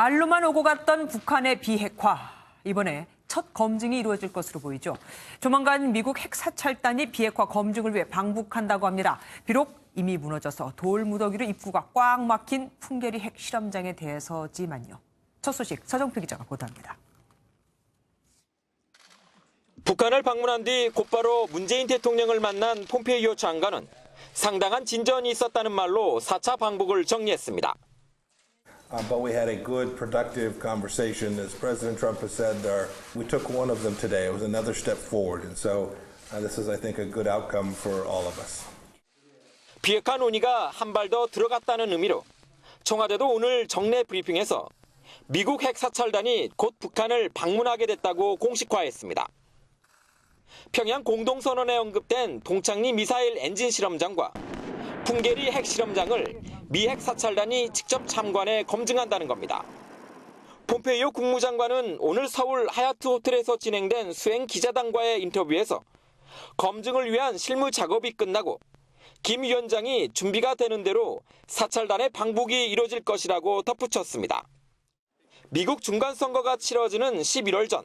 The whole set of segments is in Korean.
말로만 오고 갔던 북한의 비핵화. 이번에 첫 검증이 이루어질 것으로 보이죠. 조만간 미국 핵사찰단이 비핵화 검증을 위해 방북한다고 합니다. 비록 이미 무너져서 돌무더기로 입구가 꽉 막힌 풍계리 핵실험장에 대해서지만요. 첫 소식 서정표 기자가 보도합니다. 북한을 방문한 뒤 곧바로 문재인 대통령을 만난 폼페이오 장관은 상당한 진전이 있었다는 말로 4차 방북을 정리했습니다. But we had a good, productive conversation. As President Trump has said, we took one of them today. It was another step forward. And so this is, I think, a good outcome for all of us. 비핵화 논의가 한 발 더 들어갔다는 의미로 청와대도 오늘 정례 브리핑에서 미국 핵사찰단이 곧 북한을 방문하게 됐다고 공식화했습니다. 평양 공동선언에 언급된 동창리 미사일 엔진 실험장과 풍계리 핵실험장을 미 핵사찰단이 직접 참관해 검증한다는 겁니다. 폼페이오 국무장관은 오늘 서울 하얏트 호텔에서 진행된 수행 기자단과의 인터뷰에서 검증을 위한 실무 작업이 끝나고 김 위원장이 준비가 되는 대로 사찰단의 방북이 이뤄질 것이라고 덧붙였습니다. 미국 중간선거가 치러지는 11월 전,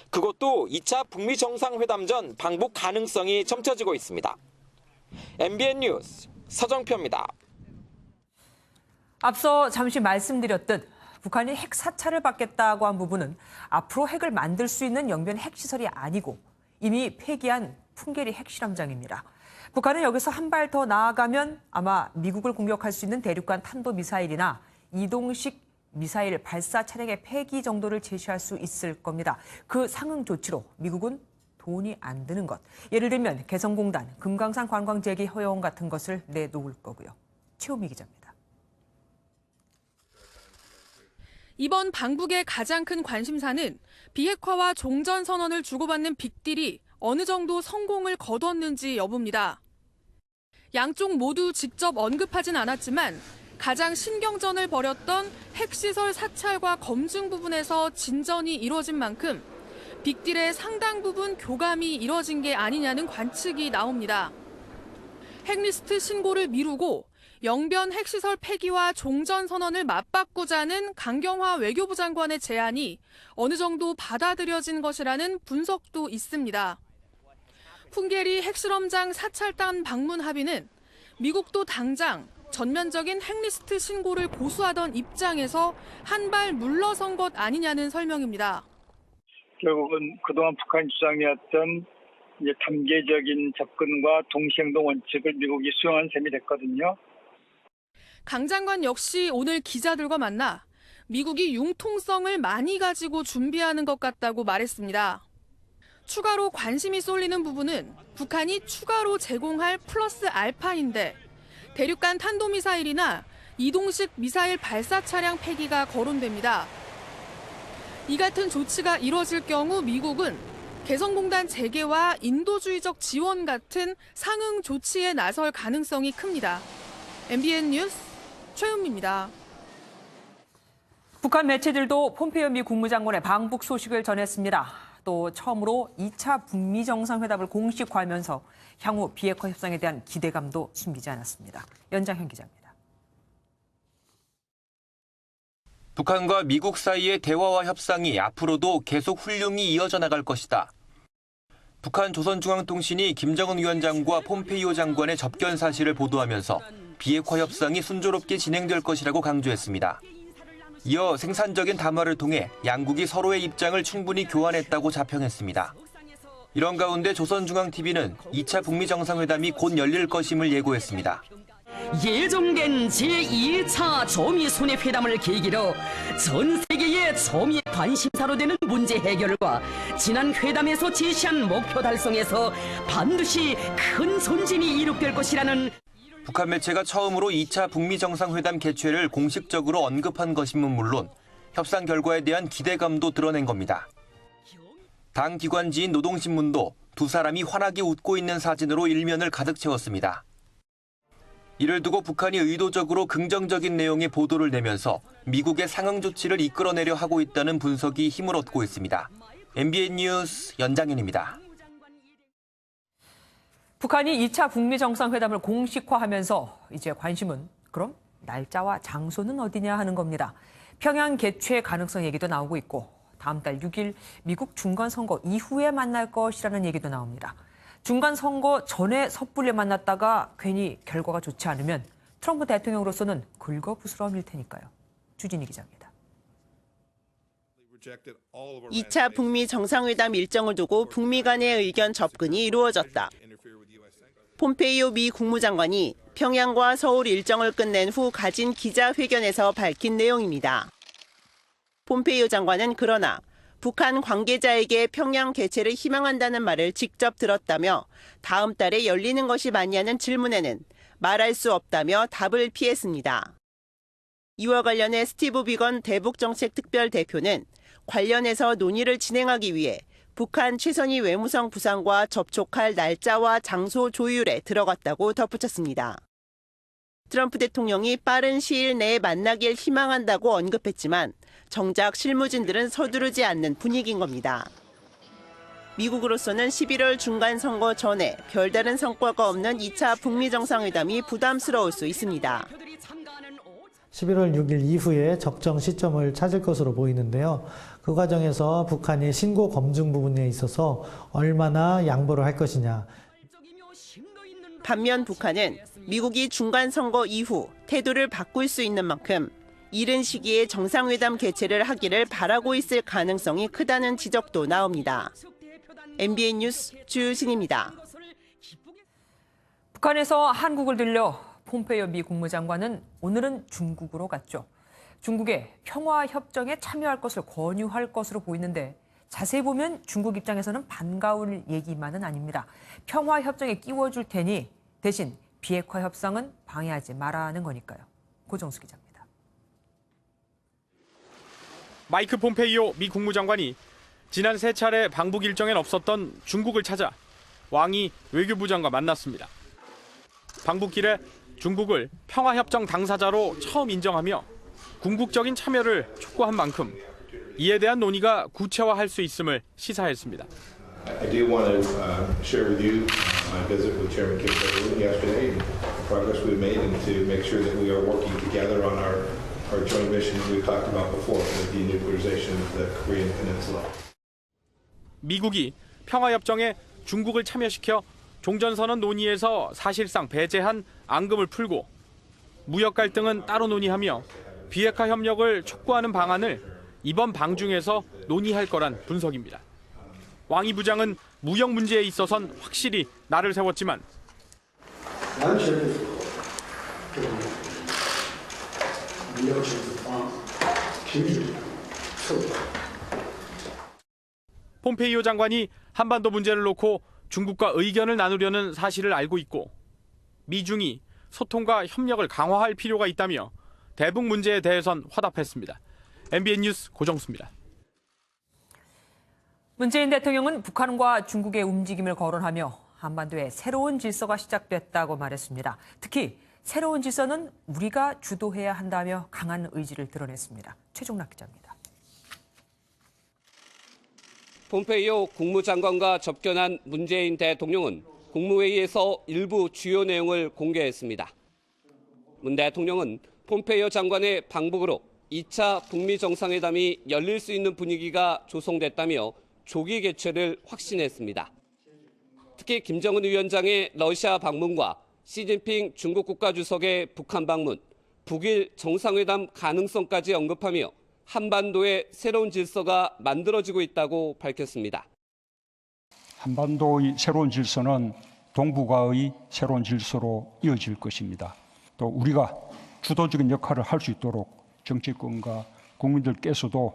그것도 2차 북미 정상회담 전 방북 가능성이 점쳐지고 있습니다. MBN 뉴스 서정표입니다. 앞서 잠시 말씀드렸듯 북한이 핵 사찰을 받겠다고 한 부분은 앞으로 핵을 만들 수 있는 영변 핵시설이 아니고 이미 폐기한 풍계리 핵실험장입니다. 북한은 여기서 한 발 더 나아가면 아마 미국을 공격할 수 있는 대륙간 탄도미사일이나 이동식 미사일 발사 차량의 폐기 정도를 제시할 수 있을 겁니다. 그 상응 조치로 미국은 돈이 안 드는 것. 예를 들면 개성공단, 금강산 관광 재개 허용 같은 것을 내놓을 거고요. 최우미 기자입니다. 이번 방북의 가장 큰 관심사는 비핵화와 종전선언을 주고받는 빅딜이 어느 정도 성공을 거뒀는지 여부입니다. 양쪽 모두 직접 언급하진 않았지만 가장 신경전을 벌였던 핵시설 사찰과 검증 부분에서 진전이 이뤄진 만큼 빅딜의 상당 부분 교감이 이뤄진 게 아니냐는 관측이 나옵니다. 핵리스트 신고를 미루고 영변 핵시설 폐기와 종전선언을 맞바꾸자는 강경화 외교부 장관의 제안이 어느 정도 받아들여진 것이라는 분석도 있습니다. 풍계리 핵실험장 사찰단 방문 합의는 미국도 당장 전면적인 핵리스트 신고를 고수하던 입장에서 한 발 물러선 것 아니냐는 설명입니다. 결국은 그동안 북한 주장이었던 단계적인 접근과 동시행동 원칙을 미국이 수용한 셈이 됐거든요. 강 장관 역시 오늘 기자들과 만나 미국이 융통성을 많이 가지고 준비하는 것 같다고 말했습니다. 추가로 관심이 쏠리는 부분은 북한이 추가로 제공할 플러스 알파인데 대륙간 탄도미사일이나 이동식 미사일 발사 차량 폐기가 거론됩니다. 이 같은 조치가 이뤄질 경우 미국은 개성공단 재개와 인도주의적 지원 같은 상응 조치에 나설 가능성이 큽니다. MBN 뉴스 최은미입니다. 북한 매체들도 폼페이오 미 국무장관의 방북 소식을 전했습니다. 또 처음으로 2차 북미 정상회담을 공식화하면서 향후 비핵화 협상에 대한 기대감도 숨기지 않았습니다. 연장현 기자입니다. 북한과 미국 사이의 대화와 협상이 앞으로도 계속 훌륭히 이어져 나갈 것이다. 북한 조선중앙통신이 김정은 위원장과 폼페이오 장관의 접견 사실을 보도하면서 비핵화 협상이 순조롭게 진행될 것이라고 강조했습니다. 이어 생산적인 담화를 통해 양국이 서로의 입장을 충분히 교환했다고 자평했습니다. 이런 가운데 조선중앙TV는 2차 북미 정상회담이 곧 열릴 것임을 예고했습니다. 예정된 제2차 조미 순회회담을 계기로 전 세계의 조미 관심사로 되는 문제 해결과 지난 회담에서 제시한 목표 달성에서 반드시 큰 선진이 이룩될 것이라는 북한 매체가 처음으로 2차 북미 정상회담 개최를 공식적으로 언급한 것임은 물론 협상 결과에 대한 기대감도 드러낸 겁니다. 당 기관지인 노동신문도 두 사람이 환하게 웃고 있는 사진으로 일면을 가득 채웠습니다. 이를 두고 북한이 의도적으로 긍정적인 내용의 보도를 내면서 미국의 상응 조치를 이끌어내려 하고 있다는 분석이 힘을 얻고 있습니다. MBN 뉴스 연장현입니다. 북한이 2차 북미 정상회담을 공식화하면서 이제 관심은 그럼 날짜와 장소는 어디냐 하는 겁니다. 평양 개최 가능성 얘기도 나오고 있고 다음 달 6일 미국 중간선거 이후에 만날 것이라는 얘기도 나옵니다. 중간선거 전에 섣불리 만났다가 괜히 결과가 좋지 않으면 트럼프 대통령으로서는 긁어부스럼일 테니까요. 주진희 기자입니다. 2차 북미 정상회담 일정을 두고 북미 간의 의견 접근이 이루어졌다. 폼페이오 미 국무장관이 평양과 서울 일정을 끝낸 후 가진 기자회견에서 밝힌 내용입니다. 폼페이오 장관은 그러나 북한 관계자에게 평양 개최를 희망한다는 말을 직접 들었다며 다음 달에 열리는 것이 맞냐는 질문에는 말할 수 없다며 답을 피했습니다. 이와 관련해 스티브 비건 대북정책특별대표는 관련해서 논의를 진행하기 위해 북한 최선희 외무성 부상과 접촉할 날짜와 장소 조율에 들어갔다고 덧붙였습니다. 트럼프 대통령이 빠른 시일 내에 만나길 희망한다고 언급했지만 정작 실무진들은 서두르지 않는 분위기인 겁니다. 미국으로서는 11월 중간선거 전에 별다른 성과가 없는 2차 북미 정상회담이 부담스러울 수 있습니다. 11월 6일 이후에 적정 시점을 찾을 것으로 보이는데요. 그 과정에서 북한이 신고 검증 부분에 있어서 얼마나 양보를 할 것이냐. 반면 북한은 미국이 중간선거 이후 태도를 바꿀 수 있는 만큼 이른 시기에 정상회담 개최를 하기를 바라고 있을 가능성이 크다는 지적도 나옵니다. MBN 뉴스 주신입니다. 북한에서 한국을 들려 폼페이오 미 국무장관은 오늘은 중국으로 갔죠. 중국의 평화협정에 참여할 것을 권유할 것으로 보이는데 자세히 보면 중국 입장에서는 반가울 얘기만은 아닙니다. 평화협정에 끼워줄 테니 대신 비핵화 협상은 방해하지 말라는 거니까요. 고정수 기자입니다. 마이크 폼페이오 미 국무장관이 지난 3차례 방북 일정엔 없었던 중국을 찾아 왕이 외교부장과 만났습니다. 방북길에 중국을 평화협정 당사자로 처음 인정하며 궁극적인 참여를 촉구한 만큼 이에 대한 논의가 구체화할 수 있음을 시사했습니다. I do want to share with you my visit with Chairman Kim Jong-un yesterday and the progress we've made and to make sure that we are working together on our joint mission we've talked about before for the denuclearization of the Korean Peninsula. 미국이 평화협정에 중국을 참여시켜 종전선언 논의에서 사실상 배제한 앙금을 풀고 무역 갈등은 따로 논의하며 비핵화 협력을 촉구하는 방안을 이번 방중에서 논의할 거란 분석입니다. 왕이 부장은 무역 문제에 있어선 확실히 날을 세웠지만 폼페이오 장관이 한반도 문제를 놓고 중국과 의견을 나누려는 사실을 알고 있고 미중이 소통과 협력을 강화할 필요가 있다며 대북 문제에 대해선 화답했습니다. MBN 뉴스 고정수입니다. 문재인 대통령은 북한과 중국의 움직임을 거론하며 한반도에 새로운 질서가 시작됐다고 말했습니다. 특히 새로운 질서는 우리가 주도해야 한다며 강한 의지를 드러냈습니다. 최종락 기자입니다. 폼페이오 국무장관과 접견한 문재인 대통령은 국무회의에서 일부 주요 내용을 공개했습니다. 문 대통령은 폼페이오 장관의 방북으로 2차 북미 정상회담이 열릴 수 있는 분위기가 조성됐다며 조기 개최를 확신했습니다. 특히 김정은 위원장의 러시아 방문과 시진핑 중국 국가주석의 북한 방문, 북일 정상회담 가능성까지 언급하며 한반도의 새로운 질서가 만들어지고 있다고 밝혔습니다. 한반도의 새로운 질서는 동북아의 새로운 질서로 이어질 것입니다. 또 우리가 주도적인 역할을 할 수 있도록 정치권과 국민들께서도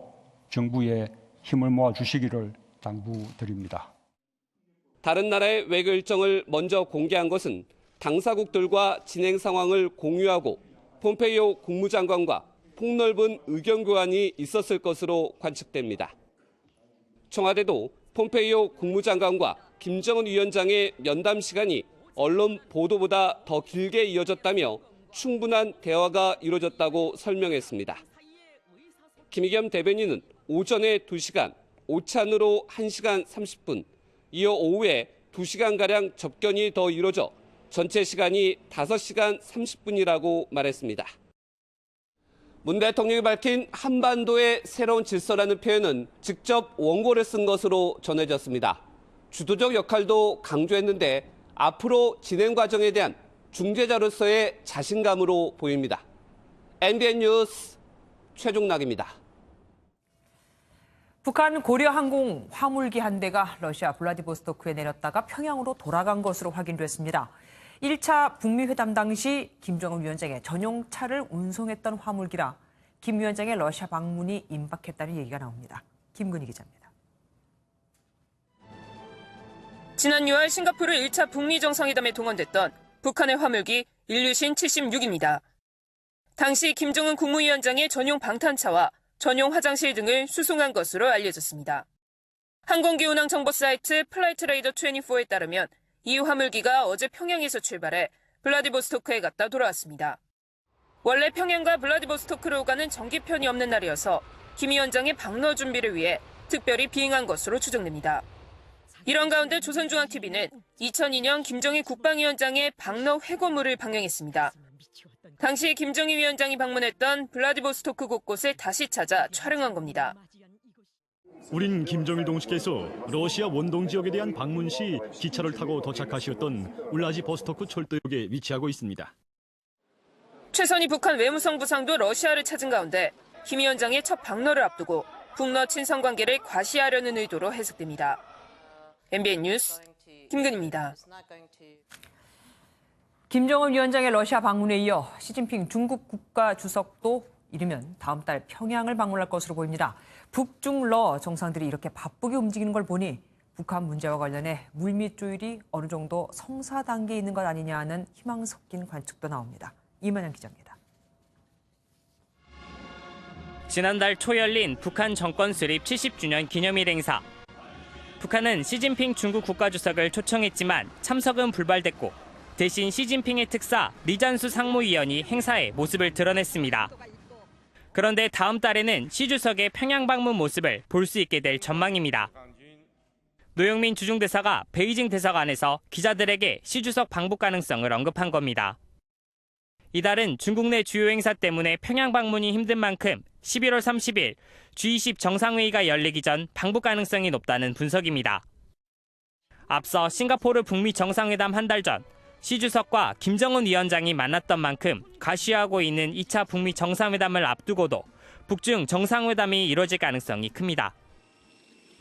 정부에 힘을 모아주시기를 당부드립니다. 다른 나라의 외교 일정을 먼저 공개한 것은 당사국들과 진행 상황을 공유하고 폼페이오 국무장관과 폭넓은 의견 교환이 있었을 것으로 관측됩니다. 청와대도 폼페이오 국무장관과 김정은 위원장의 면담 시간이 언론 보도보다 더 길게 이어졌다며 충분한 대화가 이루어졌다고 설명했습니다. 김의겸 대변인은 오전에 2시간, 오찬으로 1시간 30분, 이어 오후에 2시간가량 접견이 더 이루어져 전체 시간이 5시간 30분이라고 말했습니다. 문 대통령이 밝힌 한반도의 새로운 질서라는 표현은 직접 원고를 쓴 것으로 전해졌습니다. 주도적 역할도 강조했는데 앞으로 진행 과정에 대한 중재자로서의 자신감으로 보입니다. MBN 뉴스 최종락입니다. 북한 고려항공 화물기 한 대가 러시아 블라디보스토크에 내렸다가 평양으로 돌아간 것으로 확인됐습니다. 1차 북미 회담 당시 김정은 위원장의 전용 차를 운송했던 화물기라 김 위원장의 러시아 방문이 임박했다는 얘기가 나옵니다. 김근희 기자입니다. 지난 6월 싱가포르 1차 북미 정상회담에 동원됐던 북한의 화물기 일류신 76입니다. 당시 김정은 국무위원장의 전용 방탄차와 전용 화장실 등을 수송한 것으로 알려졌습니다. 항공기 운항 정보 사이트 플라이트레이더 24에 따르면 이 화물기가 어제 평양에서 출발해 블라디보스토크에 갔다 돌아왔습니다. 원래 평양과 블라디보스토크로 가는 정기편이 없는 날이어서 김 위원장의 방러 준비를 위해 특별히 비행한 것으로 추정됩니다. 이런 가운데 조선중앙TV는 2002년 김정일 국방위원장의 방러 회고물을 방영했습니다. 당시 김정일 위원장이 방문했던 블라디보스토크 곳곳을 다시 찾아 촬영한 겁니다. 우린 김정일 동지께서 러시아 원동 지역에 대한 방문 시 기차를 타고 도착하셨던 울라디보스토크 철도역에 위치하고 있습니다. 최선희 북한 외무성 부상도 러시아를 찾은 가운데 김 위원장의 첫 방러를 앞두고 북러 친선 관계를 과시하려는 의도로 해석됩니다. MBN 뉴스 김근희입니다. 김정은 위원장의 러시아 방문에 이어 시진핑 중국 국가주석도 이르면 다음 달 평양을 방문할 것으로 보입니다. 북중러 정상들이 이렇게 바쁘게 움직이는 걸 보니 북한 문제와 관련해 물밑 조율이 어느 정도 성사 단계에 있는 것 아니냐 하는 희망 섞인 관측도 나옵니다. 이만영 기자입니다. 지난달 초 열린 북한 정권 수립 70주년 기념일 행사. 북한은 시진핑 중국 국가주석을 초청했지만 참석은 불발됐고 대신 시진핑의 특사 리잔수 상무위원이 행사에 모습을 드러냈습니다. 그런데 다음 달에는 시 주석의 평양 방문 모습을 볼 수 있게 될 전망입니다. 노영민 주중대사가 베이징 대사관에서 기자들에게 시 주석 방북 가능성을 언급한 겁니다. 이달은 중국 내 주요 행사 때문에 평양 방문이 힘든 만큼 11월 30일 G20 정상회의가 열리기 전 방북 가능성이 높다는 분석입니다. 앞서 싱가포르 북미 정상회담 한 달 전 시 주석과 김정은 위원장이 만났던 만큼 가시화하고 있는 2차 북미 정상회담을 앞두고도 북중 정상회담이 이뤄질 가능성이 큽니다.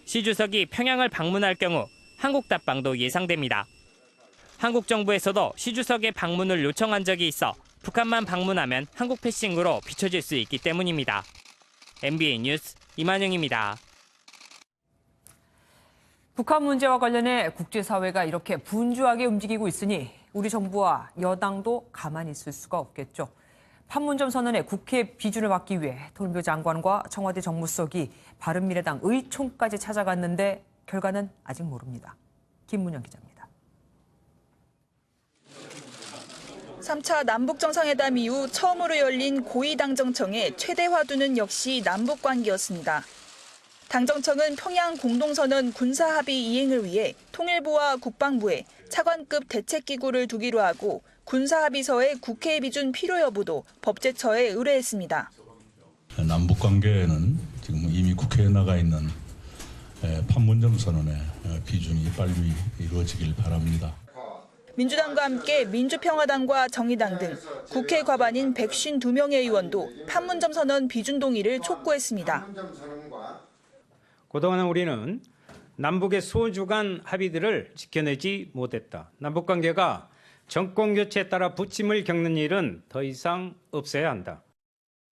시 주석이 평양을 방문할 경우 한국 답방도 예상됩니다. 한국 정부에서도 시 주석의 방문을 요청한 적이 있어 북한만 방문하면 한국 패싱으로 비춰질 수 있기 때문입니다. MBN 뉴스 이만영입니다. 북한 문제와 관련해 국제사회가 이렇게 분주하게 움직이고 있으니 우리 정부와 여당도 가만히 있을 수가 없겠죠. 판문점 선언의 국회 비준을 받기 위해 통일부 장관과 청와대 정무수석이 바른미래당 의총까지 찾아갔는데 결과는 아직 모릅니다. 김문영 기자입니다. 3차 남북정상회담 이후 처음으로 열린 고위당정청의 최대 화두는 역시 남북관계였습니다. 당정청은 평양 공동선언 군사합의 이행을 위해 통일부와 국방부에 차관급 대책기구를 두기로 하고 군사합의서의 국회 비준 필요 여부도 법제처에 의뢰했습니다. 남북관계는 지금 이미 국회에 나가 있는 판문점 선언의 비준이 빨리 이루어지길 바랍니다. 민주당과 함께 민주평화당과 정의당 등 국회 과반인 152명의 의원도 판문점 선언 비준 동의를 촉구했습니다. 그동안 우리는 남북의 소주간 합의들을 지켜내지 못했다. 남북관계가 정권 교체에 따라 부침을 겪는 일은 더 이상 없어야 한다.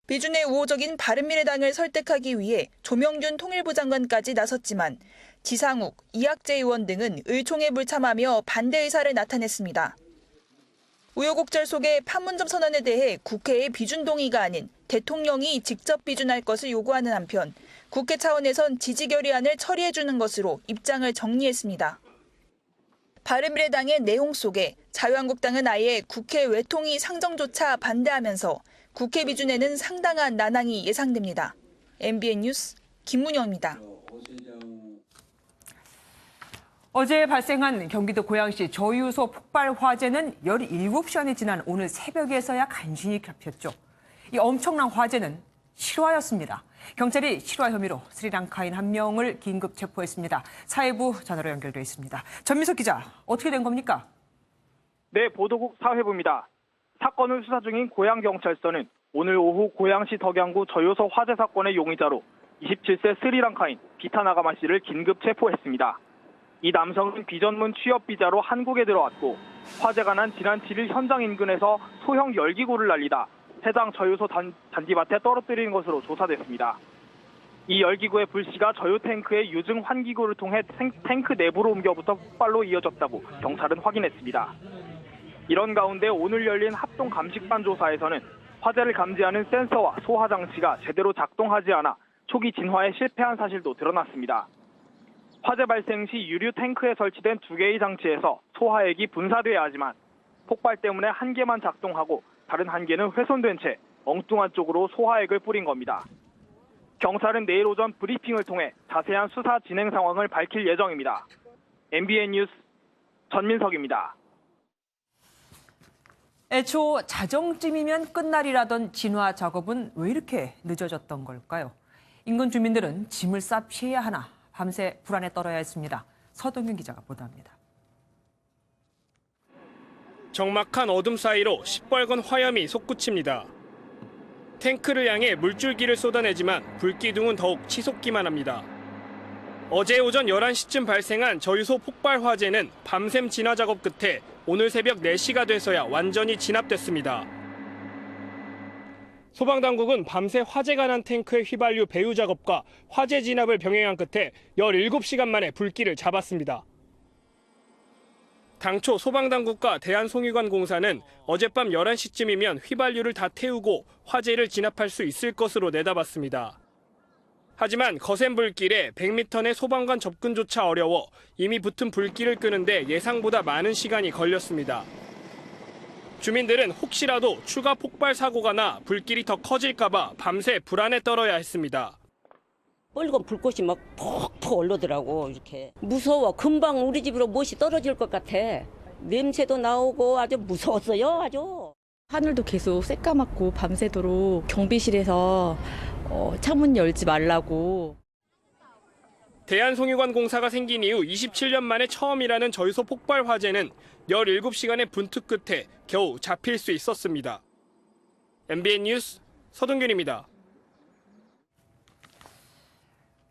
비준의 우호적인 바른미래당을 설득하기 위해 조명균 통일부 장관까지 나섰지만 지상욱, 이학재 의원 등은 의총에 불참하며 반대 의사를 나타냈습니다. 우여곡절 속에 판문점 선언에 대해 국회의 비준 동의가 아닌 대통령이 직접 비준할 것을 요구하는 한편 국회 차원에선 지지 결의안을 처리해주는 것으로 입장을 정리했습니다. 바른미래당의 내용 속에 자유한국당은 아예 국회 외통위 상정조차 반대하면서 국회 비준에는 상당한 난항이 예상됩니다. MBN 뉴스 김문영입니다. 어제 발생한 경기도 고양시 저유소 폭발 화재는 17시간이 지난 오늘 새벽에서야 간신히 잡혔죠. 이 엄청난 화재는 실화였습니다. 경찰이 실화 혐의로 스리랑카인 한 명을 긴급 체포했습니다. 사회부 전화로 연결돼 있습니다. 전민석 기자, 어떻게 된 겁니까? 네, 보도국 사회부입니다. 사건을 수사 중인 고양경찰서는 오늘 오후 고양시 덕양구 저요소 화재 사건의 용의자로 27세 스리랑카인 비타나가마 씨를 긴급 체포했습니다. 이 남성은 비전문 취업 비자로 한국에 들어왔고 화재가 난 지난 7일 현장 인근에서 소형 열기구를 날리다 해당 저요소 잔디밭에 떨어뜨린 것으로 조사됐습니다. 이 열기구의 불씨가 저요 탱크의 유증 환기구를 통해 탱크 내부로 옮겨부터 폭발로 이어졌다고 경찰은 확인했습니다. 이런 가운데 오늘 열린 합동 감식반 조사에서는 화재를 감지하는 센서와 소화 장치가 제대로 작동하지 않아 초기 진화에 실패한 사실도 드러났습니다. 화재 발생 시 유류 탱크에 설치된 2개의 장치에서 소화액이 분사돼야 하지만 폭발 때문에 한 개만 작동하고 다른 한 개는 훼손된 채 엉뚱한 쪽으로 소화액을 뿌린 겁니다. 경찰은 내일 오전 브리핑을 통해 자세한 수사 진행 상황을 밝힐 예정입니다. MBN 뉴스 전민석입니다. 애초 자정쯤이면 끝날이라던 진화 작업은 왜 이렇게 늦어졌던 걸까요? 인근 주민들은 짐을 싸 피해야 하나 밤새 불안에 떨어야 했습니다. 서동윤 기자가 보도합니다. 적막한 어둠 사이로 시뻘건 화염이 솟구칩니다. 탱크를 향해 물줄기를 쏟아내지만 불기둥은 더욱 치솟기만 합니다. 어제 오전 11시쯤 발생한 저유소 폭발 화재는 밤샘 진화 작업 끝에 오늘 새벽 4시가 돼서야 완전히 진압됐습니다. 소방당국은 밤새 화재가 난 탱크의 휘발유 배유 작업과 화재 진압을 병행한 끝에 17시간 만에 불길을 잡았습니다. 당초 소방당국과 대한송유관공사는 어젯밤 11시쯤이면 휘발유를 다 태우고 화재를 진압할 수 있을 것으로 내다봤습니다. 하지만 거센 불길에 100m 내 소방관 접근조차 어려워 이미 붙은 불길을 끄는데 예상보다 많은 시간이 걸렸습니다. 주민들은 혹시라도 추가 폭발 사고가 나 불길이 더 커질까 봐 밤새 불안에 떨어야 했습니다. 빨간 불꽃이 막 푹푹 올라오더라고. 이렇게 무서워. 금방 우리 집으로 못이 떨어질 것 같아. 냄새도 나오고 아주 무서웠어요. 아주. 하늘도 계속 새까맣고 밤새도록 경비실에서 창문 열지 말라고. 대한송유관공사가 생긴 이후 27년 만에 처음이라는 저유소 폭발 화재는 17시간의 분투 끝에 겨우 잡힐 수 있었습니다. MBN 뉴스 서동균입니다.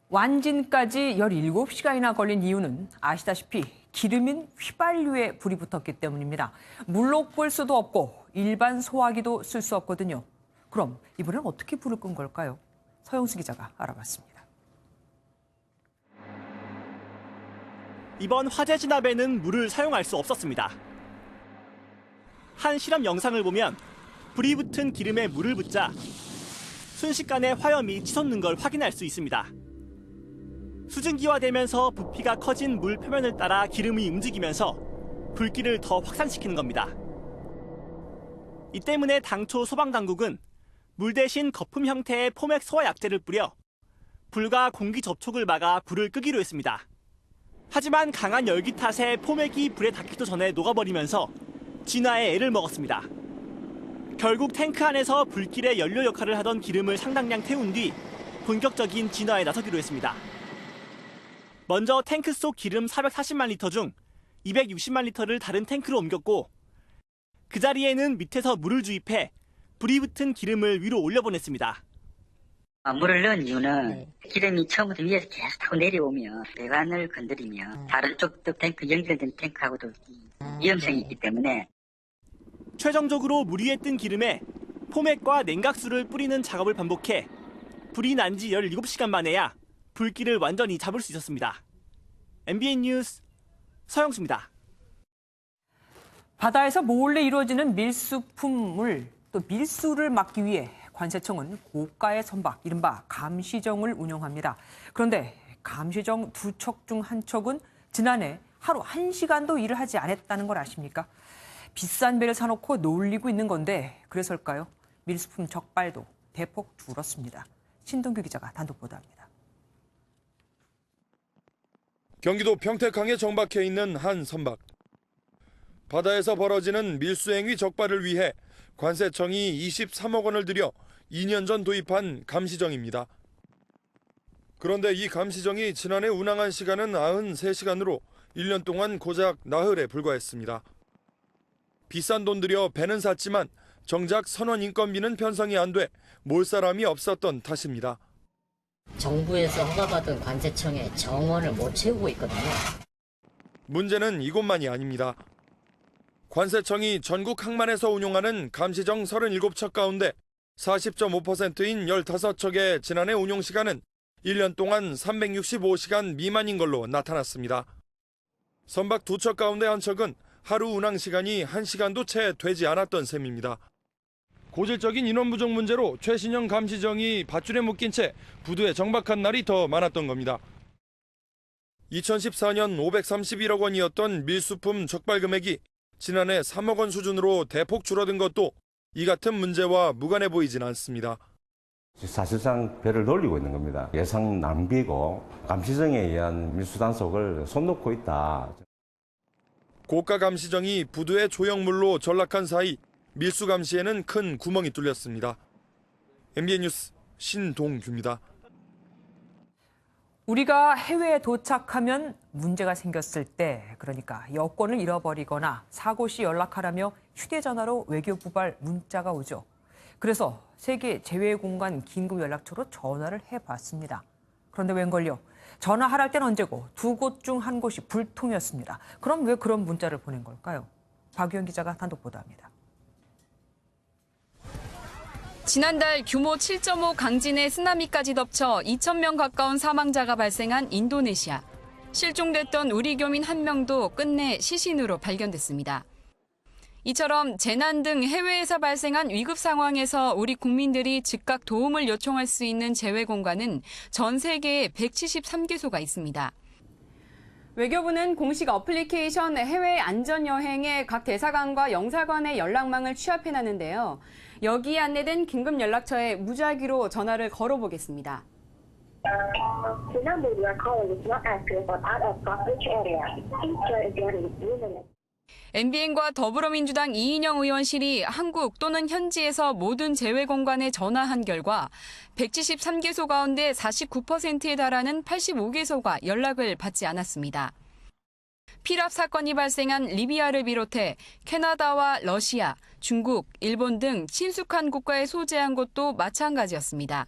완진까지 17시간이나 걸린 이유는 아시다시피 기름인 휘발유에 불이 붙었기 때문입니다. 물로 끌 수도 없고 일반 소화기도 쓸 수 없거든요. 그럼 이번엔 어떻게 불을 끈 걸까요? 서영수 기자가 알아봤습니다. 이번 화재 진압에는 물을 사용할 수 없었습니다. 한 실험 영상을 보면 불이 붙은 기름에 물을 붓자 순식간에 화염이 치솟는 걸 확인할 수 있습니다. 수증기화되면서 부피가 커진 물 표면을 따라 기름이 움직이면서 불길을 더 확산시키는 겁니다. 이 때문에 당초 소방당국은 물 대신 거품 형태의 포맥 소화 약재를 뿌려 불과 공기 접촉을 막아 불을 끄기로 했습니다. 하지만 강한 열기 탓에 포맥이 불에 닿기도 전에 녹아버리면서 진화에 애를 먹었습니다. 결국 탱크 안에서 불길의 연료 역할을 하던 기름을 상당량 태운 뒤 본격적인 진화에 나서기로 했습니다. 먼저 탱크 속 기름 440만 리터 중 260만 리터를 다른 탱크로 옮겼고 그 자리에는 밑에서 물을 주입해 불이 붙은 기름을 위로 올려보냈습니다. 물을 넣은 이유는 기름이 처음부터 위에서 계속 타고 내려오면 배관을 건드리면 다른 쪽 탱크 연결된 탱크하고도 위험성이 있기 때문에 최종적으로 물 위에 뜬 기름에 포맥과 냉각수를 뿌리는 작업을 반복해 불이 난 지 17시간 만에야 불길을 완전히 잡을 수 있었습니다. MBN 뉴스 서영수입니다. 바다에서 몰래 이루어지는 밀수품을 또 밀수를 막기 위해 관세청은 고가의 선박, 이른바 감시정을 운영합니다. 그런데 감시정 2척 중 1척은 지난해 하루 1시간도 일을 하지 않았다는 걸 아십니까? 비싼 배를 사놓고 놀리고 있는 건데 그래서일까요? 밀수품 적발도 대폭 줄었습니다. 신동규 기자가 단독 보도합니다. 경기도 평택항에 정박해 있는 한 선박. 바다에서 벌어지는 밀수행위 적발을 위해 관세청이 23억 원을 들여 2년 전 도입한 감시정입니다. 그런데 이 감시정이 지난해 운항한 시간은 93시간으로 1년 동안 고작 나흘에 불과했습니다. 비싼 돈 들여 배는 샀지만 정작 선원 인건비는 편성이 안 돼 몰 사람이 없었던 탓입니다. 정부에서 허가받은 관세청에 정원을 못 채우고 있거든요. 문제는 이것만이 아닙니다. 관세청이 전국 항만에서 운용하는 감시정 37척 가운데 40.5%인 15척의 지난해 운용 시간은 1년 동안 365시간 미만인 걸로 나타났습니다. 선박 2척 가운데 한 척은 하루 운항 시간이 1시간도 채 되지 않았던 셈입니다. 고질적인 인원 부족 문제로 최신형 감시정이 밧줄에 묶인 채 부두에 정박한 날이 더 많았던 겁니다. 2014년 531억 원이었던 밀수품 적발 금액이 지난해 3억 원 수준으로 대폭 줄어든 것도 이 같은 문제와 무관해 보이진 않습니다. 사실상 배를 놀리고 있는 겁니다. 예상 낭비고 감시정에 의한 밀수 단속을 손 놓고 있다. 고가 감시정이 부두의 조형물로 전락한 사이 밀수 감시에는 큰 구멍이 뚫렸습니다. MBN 뉴스 신동규입니다. 우리가 해외에 도착하면 문제가 생겼을 때, 그러니까 여권을 잃어버리거나 사고 시 연락하라며 휴대전화로 외교부발 문자가 오죠. 그래서 세계 재외공간 긴급연락처로 전화를 해봤습니다. 그런데 웬걸요? 전화하랄 땐 언제고 두 곳 중 한 곳이 불통이었습니다. 그럼 왜 그런 문자를 보낸 걸까요? 박유현 기자가 단독 보도합니다. 지난달 규모 7.5 강진에 쓰나미까지 덮쳐 2,000명 가까운 사망자가 발생한 인도네시아. 실종됐던 우리 교민 1명도 끝내 시신으로 발견됐습니다. 이처럼 재난 등 해외에서 발생한 위급 상황에서 우리 국민들이 즉각 도움을 요청할 수 있는 재외공간은 전 세계에 173개소가 있습니다. 외교부는 공식 어플리케이션 해외 안전여행에 각 대사관과 영사관의 연락망을 취합해놨는데요. 여기에 안내된 긴급 연락처에 무작위로 전화를 걸어보겠습니다. MBN과 더불어민주당 이인영 의원실이 한국 또는 현지에서 모든 재외공간에 전화한 결과 173개소 가운데 49%에 달하는 85개소가 연락을 받지 않았습니다. 피랍 사건이 발생한 리비아를 비롯해 캐나다와 러시아, 중국, 일본 등 친숙한 국가에 소재한 곳도 마찬가지였습니다.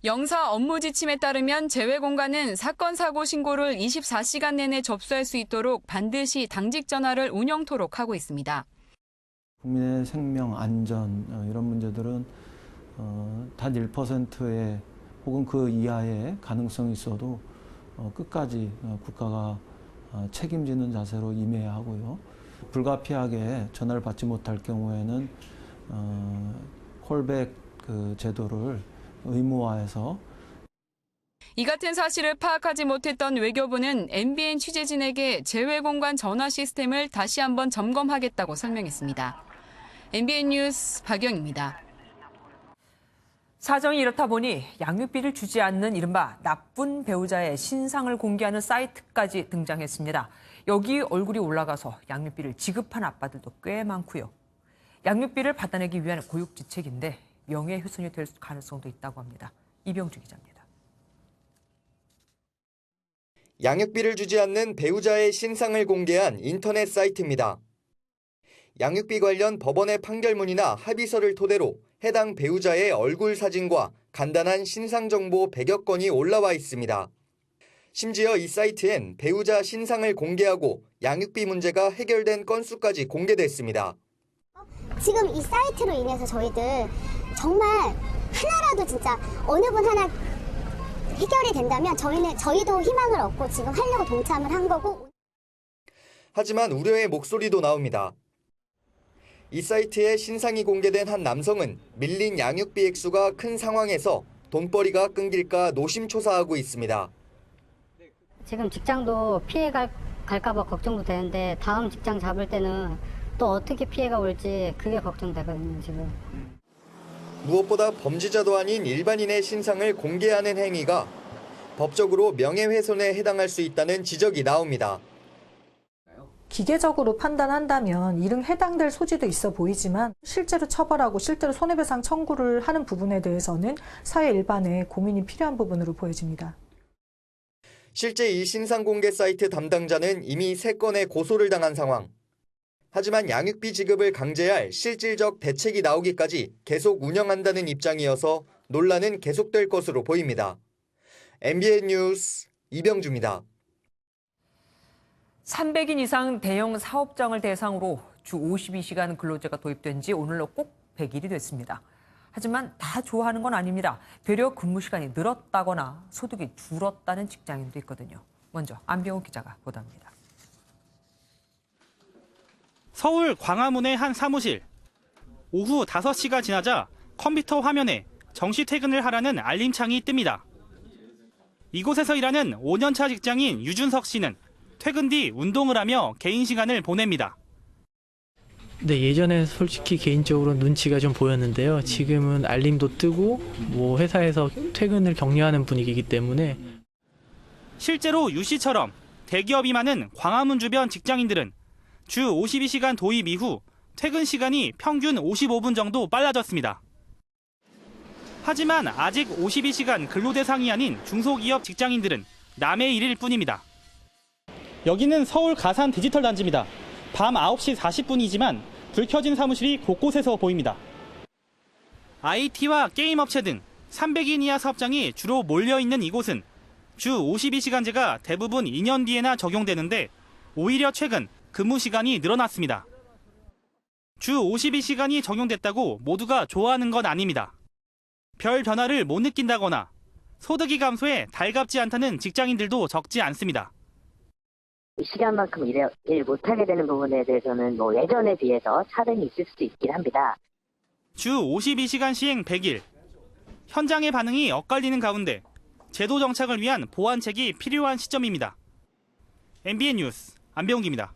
영사 업무 지침에 따르면 재외공간은 사건 사고 신고를 24시간 내내 접수할 수 있도록 반드시 당직 전화를 운영토록 하고 있습니다. 국민의 생명 안전 이런 문제들은 단 1%의 혹은 그 이하의 가능성이 있어도 끝까지 국가가 책임지는 자세로 임해야 하고요. 불가피하게 전화를 받지 못할 경우에는 콜백 제도를 의무화해서 이 같은 사실을 파악하지 못했던 외교부는 MBN 취재진에게 재외공간 전화 시스템을 다시 한번 점검하겠다고 설명했습니다. MBN 뉴스 박영입니다. 사정이 이렇다 보니 양육비를 주지 않는 이른바 나쁜 배우자의 신상을 공개하는 사이트까지 등장했습니다. 여기 얼굴이 올라가서 양육비를 지급한 아빠들도 꽤 많고요. 양육비를 받아내기 위한 고육지책인데 명예훼손이 될 가능성도 있다고 합니다. 이병주 기자입니다. 양육비를 주지 않는 배우자의 신상을 공개한 인터넷 사이트입니다. 양육비 관련 법원의 판결문이나 합의서를 토대로 해당 배우자의 얼굴 사진과 간단한 신상 정보 100여 건이 올라와 있습니다. 심지어 이 사이트엔 배우자 신상을 공개하고 양육비 문제가 해결된 건수까지 공개됐습니다. 지금 이 사이트로 인해서 저희들 정말 하나라도 진짜 어느 분 하나 해결이 된다면 저희도 희망을 얻고 지금 하려고 동참을 한 거고. 하지만 우려의 목소리도 나옵니다. 이 사이트에 신상이 공개된 한 남성은 밀린 양육비 액수가 큰 상황에서 돈벌이가 끊길까 노심초사하고 있습니다. 지금 직장도 피해 갈까 봐 걱정도 되는데 다음 직장 잡을 때는 또 어떻게 피해가 올지 그게 걱정되거든요, 지금. 무엇보다 범죄자도 아닌 일반인의 신상을 공개하는 행위가 법적으로 명예훼손에 해당할 수 있다는 지적이 나옵니다. 기계적으로 판단한다면 이른 해당될 소지도 있어 보이지만 실제로 처벌하고 실제로 손해배상 청구를 하는 부분에 대해서는 사회 일반에 고민이 필요한 부분으로 보여집니다. 실제 이 신상공개 사이트 담당자는 이미 3건의 고소를 당한 상황. 하지만 양육비 지급을 강제할 실질적 대책이 나오기까지 계속 운영한다는 입장이어서 논란은 계속될 것으로 보입니다. MBN 뉴스 이병주입니다. 300인 이상 대형 사업장을 대상으로 주 52시간 근로제가 도입된 지 오늘로 꼭 100일이 됐습니다. 하지만 다 좋아하는 건 아닙니다. 되려 근무 시간이 늘었다거나 소득이 줄었다는 직장인도 있거든요. 먼저 안병호 기자가 보도합니다. 서울 광화문의 한 사무실. 오후 5시가 지나자 컴퓨터 화면에 정시 퇴근을 하라는 알림창이 뜹니다. 이곳에서 일하는 5년차 직장인 유준석 씨는 퇴근 뒤 운동을 하며 개인 시간을 보냅니다. 네, 예전에 솔직히 개인적으로 눈치가 좀 보였는데요. 지금은 알림도 뜨고 회사에서 퇴근을 격려하는 분위기이기 때문에. 실제로 유 씨처럼 대기업이 많은 광화문 주변 직장인들은 주 52시간 도입 이후 퇴근 시간이 평균 55분 정도 빨라졌습니다. 하지만 아직 52시간 근로 대상이 아닌 중소기업 직장인들은 남의 일일 뿐입니다. 여기는 서울 가산 디지털 단지입니다. 밤 9시 40분이지만 불 켜진 사무실이 곳곳에서 보입니다. IT와 게임 업체 등 300인 이하 사업장이 주로 몰려있는 이곳은 주 52시간제가 대부분 2년 뒤에나 적용되는데 오히려 최근 근무 시간이 늘어났습니다. 주 52시간이 적용됐다고 모두가 좋아하는 건 아닙니다. 별 변화를 못 느낀다거나 소득이 감소해 달갑지 않다는 직장인들도 적지 않습니다. 시간만큼 일 못하게 되는 부분에 대해서는 예전에 비해서 차등이 있을 수도 있긴 합니다. 주 52시간 시행 100일. 현장의 반응이 엇갈리는 가운데 제도 정착을 위한 보완책이 필요한 시점입니다. MBN 뉴스 안병기입니다.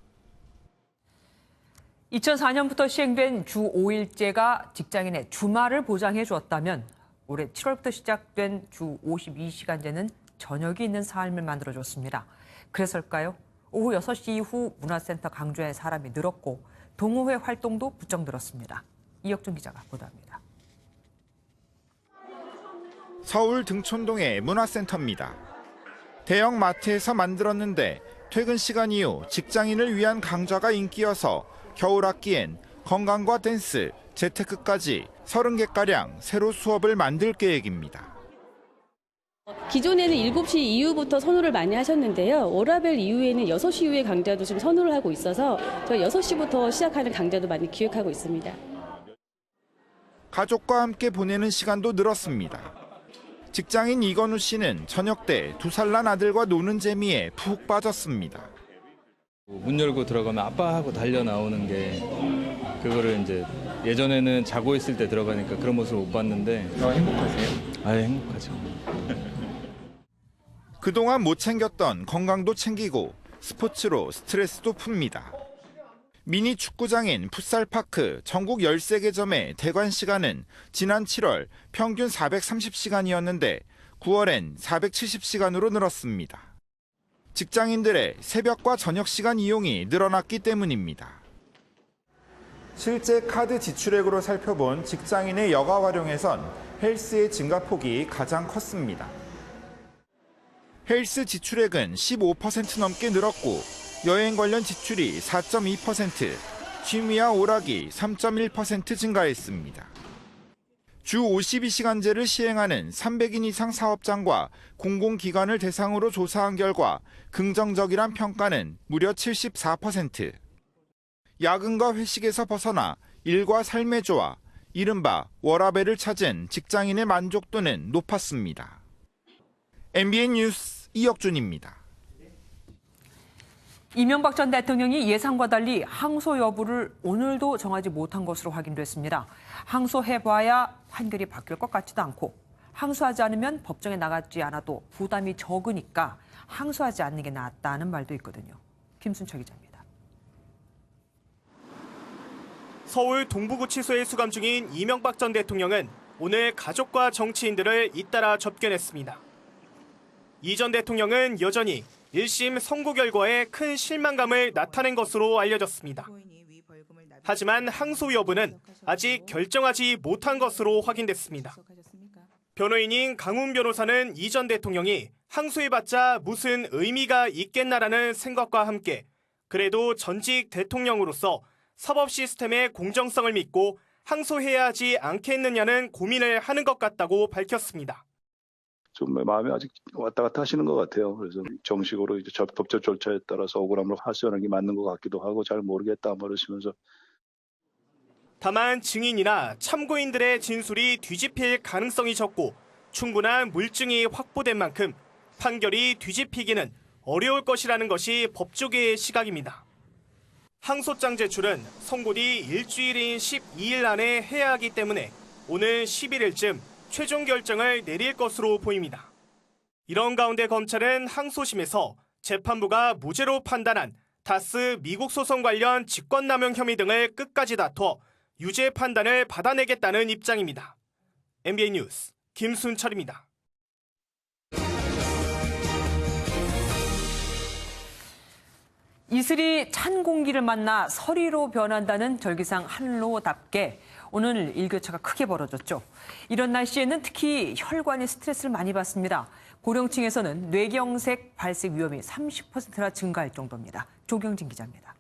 2004년부터 시행된 주 5일제가 직장인의 주말을 보장해 주었다면 올해 7월부터 시작된 주 52시간제는 저녁이 있는 삶을 만들어줬습니다. 그래서일까요? 오후 6시 이후 문화센터 강좌에 사람이 늘었고 동호회 활동도 부쩍 늘었습니다. 이혁준 기자가 보도합니다. 서울 등촌동의 문화센터입니다. 대형 마트에서 만들었는데 퇴근 시간 이후 직장인을 위한 강좌가 인기여서 겨울 학기엔 건강과 댄스, 재테크까지 30개가량 새로 수업을 만들 계획입니다. 기존에는 7시 이후부터 선호를 많이 하셨는데요. 워라벨 이후에는 6시 이후의 강좌도 좀 선호를 하고 있어서 저희 6시부터 시작하는 강좌도 많이 기획하고 있습니다. 가족과 함께 보내는 시간도 늘었습니다. 직장인 이건우 씨는 저녁 때 2살 난 아들과 노는 재미에 푹 빠졌습니다. 문 열고 들어가면 아빠하고 달려 나오는 게 그거를 이제 예전에는 자고 있을 때 들어가니까 그런 모습을 못 봤는데 행복하세요? 아, 행복하죠. 그동안 못 챙겼던 건강도 챙기고 스포츠로 스트레스도 풉니다. 미니 축구장인 풋살파크 전국 13개점의 대관 시간은 지난 7월 평균 430시간이었는데 9월엔 470시간으로 늘었습니다. 직장인들의 새벽과 저녁 시간 이용이 늘어났기 때문입니다. 실제 카드 지출액으로 살펴본 직장인의 여가 활용에선 헬스의 증가폭이 가장 컸습니다. 헬스 지출액은 15% 넘게 늘었고 여행 관련 지출이 4.2%, 취미와 오락이 3.1% 증가했습니다. 주 52시간제를 시행하는 300인 이상 사업장과 공공기관을 대상으로 조사한 결과 긍정적이란 평가는 무려 74%. 야근과 회식에서 벗어나 일과 삶의 조화, 이른바 워라밸을 찾은 직장인의 만족도는 높았습니다. MBN 뉴스 이혁준입니다. 이명박 전 대통령이 예상과 달리 항소 여부를 오늘도 정하지 못한 것으로 확인됐습니다. 항소해봐야 판결이 바뀔 것 같지도 않고 항소하지 않으면 법정에 나가지 않아도 부담이 적으니까 항소하지 않는 게 낫다는 말도 있거든요. 김순철 기자입니다. 서울 동부구치소에 수감 중인 이명박 전 대통령은 오늘 가족과 정치인들을 잇따라 접견했습니다. 이 전 대통령은 여전히 1심 선고 결과에 큰 실망감을 나타낸 것으로 알려졌습니다. 하지만 항소 여부는 아직 결정하지 못한 것으로 확인됐습니다. 변호인인 강훈 변호사는 이 전 대통령이 항소해봤자 무슨 의미가 있겠나라는 생각과 함께 그래도 전직 대통령으로서 사법 시스템의 공정성을 믿고 항소해야 하지 않겠느냐는 고민을 하는 것 같다고 밝혔습니다. 좀 마음이 아직 왔다 갔다 하시는 것 같아요. 그래서 정식으로 이제 법적 절차에 따라서 억울함을 하소연하는 게 맞는 것 같기도 하고 잘 모르겠다 말하시면서. 다만 증인이나 참고인들의 진술이 뒤집힐 가능성이 적고 충분한 물증이 확보된 만큼 판결이 뒤집히기는 어려울 것이라는 것이 법조계의 시각입니다. 항소장 제출은 선고 뒤 일주일인 12일 안에 해야 하기 때문에 오는 11일쯤 최종 결정을 내릴 것으로 보입니다. 이런 가운데 검찰은 항소심에서 재판부가 무죄로 판단한 다스 미국 소송 관련 직권남용 혐의 등을 끝까지 다퉈 유죄 판단을 받아내겠다는 입장입니다. MBN 뉴스 김순철입니다. 이슬이 찬 공기를 만나 서리로 변한다는 절기상 한로답게 오늘 일교차가 크게 벌어졌죠. 이런 날씨에는 특히 혈관이 스트레스를 많이 받습니다. 고령층에서는 뇌경색 발생 위험이 30%나 증가할 정도입니다. 조경진 기자입니다.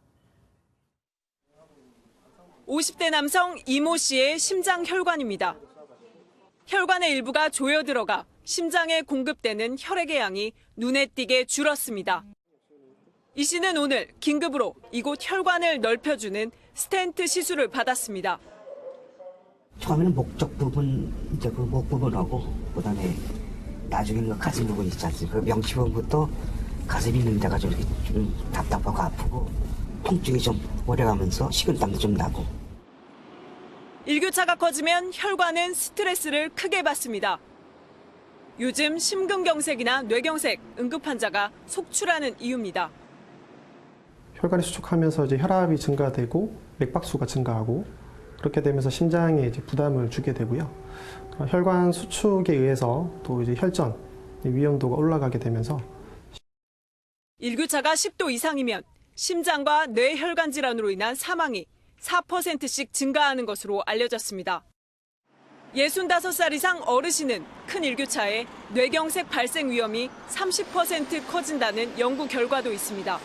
50대 남성 이모 씨의 심장 혈관입니다. 혈관의 일부가 조여 들어가 심장에 공급되는 혈액의 양이 눈에 띄게 줄었습니다. 이 씨는 오늘 긴급으로 이곳 혈관을 넓혀주는 스텐트 시술을 받았습니다. 처음에는 목적 부분, 이제 그 목 부분하고, 그다음에 나중에 그 가슴 부분 있지 않습니까? 그 명치 부분부터 가슴 있는 데가 좀 이렇게 좀 답답하고 아프고, 통증이 좀 오래가면서 식은땀도 좀 나고. 일교차가 커지면 혈관은 스트레스를 크게 받습니다. 요즘 심근경색이나 뇌경색, 응급 환자가 속출하는 이유입니다. 혈관이 수축하면서 이제 혈압이 증가되고 맥박수가 증가하고 그렇게 되면서 심장에 이제 부담을 주게 되고요. 혈관 수축에 의해서 또 이제 혈전 위험도가 올라가게 되면서 일교차가 10도 이상이면 심장과 뇌혈관 질환으로 인한 사망이 4%씩 증가하는 것으로 알려졌습니다. 65살 이상 어르신은 큰 일교차에 뇌경색 발생 위험이 30% 커진다는 연구 결과도 있습니다.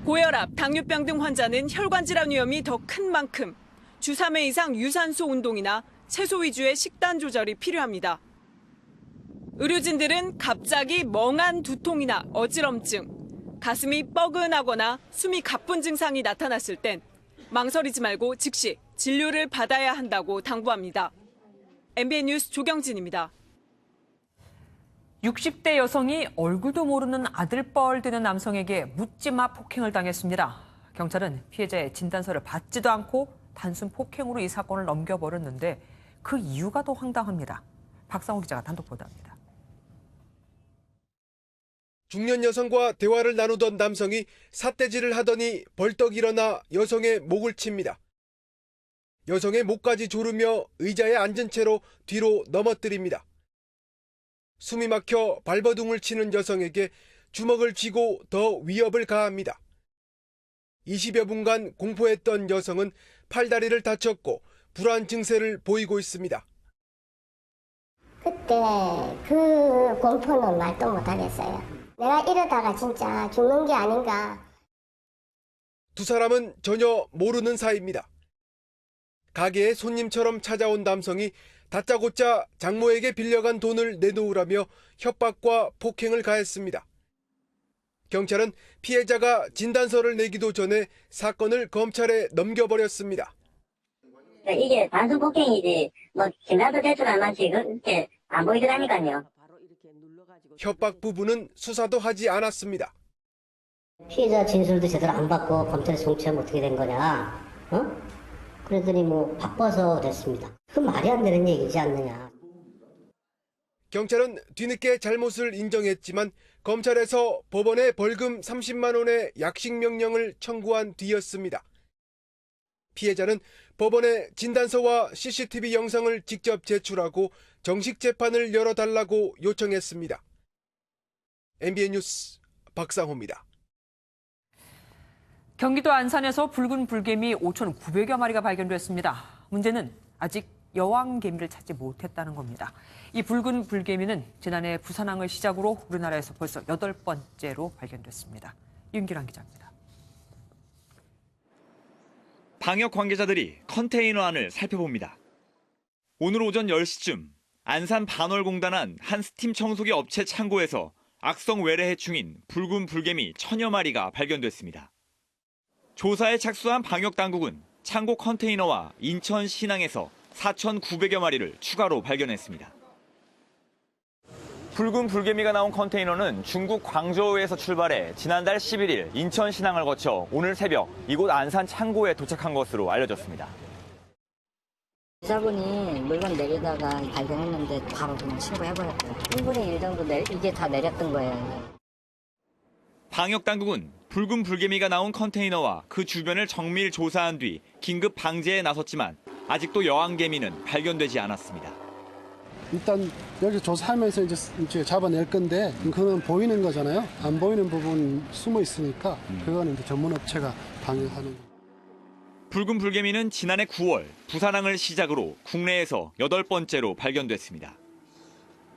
고혈압, 당뇨병 등 환자는 혈관 질환 위험이 더 큰 만큼 주 3회 이상 유산소 운동이나 채소 위주의 식단 조절이 필요합니다. 의료진들은 갑자기 멍한 두통이나 어지럼증, 가슴이 뻐근하거나 숨이 가쁜 증상이 나타났을 땐 망설이지 말고 즉시 진료를 받아야 한다고 당부합니다. MBN 뉴스 조경진입니다. 60대 여성이 얼굴도 모르는 아들뻘 되는 남성에게 묻지마 폭행을 당했습니다. 경찰은 피해자의 진단서를 받지도 않고 단순 폭행으로 이 사건을 넘겨버렸는데 그 이유가 더 황당합니다. 박상호 기자가 단독 보도합니다. 중년 여성과 대화를 나누던 남성이 삿대질을 하더니 벌떡 일어나 여성의 목을 칩니다. 여성의 목까지 조르며 의자에 앉은 채로 뒤로 넘어뜨립니다. 숨이 막혀 발버둥을 치는 여성에게 주먹을 쥐고 더 위협을 가합니다. 20여 분간 공포했던 여성은 팔다리를 다쳤고 불안 증세를 보이고 있습니다. 그때 그 공포는 말도 못하겠어요. 내가 이러다가 진짜 죽는 게 아닌가. 두 사람은 전혀 모르는 사이입니다. 가게에 손님처럼 찾아온 남성이 다짜고짜 장모에게 빌려간 돈을 내놓으라며 협박과 폭행을 가했습니다. 경찰은 피해자가 진단서를 내기도 전에 사건을 검찰에 넘겨버렸습니다. 이게 단순 폭행이지 뭐 지나도 대출 안 하지 그렇게 안 보이더라니까요. 협박 부분은 수사도 하지 않았습니다. 피해자 진술도 제대로 안 받고 검찰에 송치하면 어떻게 된 거냐? 어? 그러더니 뭐 바빠서 그랬습니다. 그 말이 안 되는 얘기지 않느냐. 경찰은 뒤늦게 잘못을 인정했지만 검찰에서 법원에 벌금 30만 원의 약식 명령을 청구한 뒤였습니다. 피해자는 법원에 진단서와 CCTV 영상을 직접 제출하고 정식 재판을 열어달라고 요청했습니다. MBN 뉴스 박상호입니다. 경기도 안산에서 붉은 불개미 5,900여 마리가 발견됐습니다. 문제는 아직 여왕개미를 찾지 못했다는 겁니다. 이 붉은 불개미는 지난해 부산항을 시작으로 우리나라에서 벌써 8번째로 발견됐습니다. 윤기란 기자입니다. 방역 관계자들이 컨테이너 안을 살펴봅니다. 오늘 오전 10시쯤 안산 반월공단안 한 스팀 청소기 업체 창고에서 악성 외래 해충인 붉은 불개미 1000여 마리가 발견됐습니다. 조사에 착수한 방역당국은 창고 컨테이너와 인천 신항에서 4,900여 마리를 추가로 발견했습니다. 붉은 불개미가 나온 컨테이너는 중국 광저우에서 출발해 지난달 11일 인천 신항을 거쳐 오늘 새벽 이곳 안산 창고에 도착한 것으로 알려졌습니다. 기사분이 물건 내리다가 발견했는데 바로 그냥 신고해버렸고요. 1분의 1 정도 이게 다 내렸던 거예요. 방역당국은 붉은 불개미가 나온 컨테이너와 그 주변을 정밀 조사한 뒤 긴급 방제에 나섰지만 아직도 여왕개미는 발견되지 않았습니다. 일단 여기 조사하면서 이제 잡아낼 건데 그건 보이는 거잖아요. 안 보이는 부분 숨어 있으니까 그거는 이제 전문 업체가 방역하는 거예요. 붉은 불개미는 지난해 9월 부산항을 시작으로 국내에서 8번째로 발견됐습니다.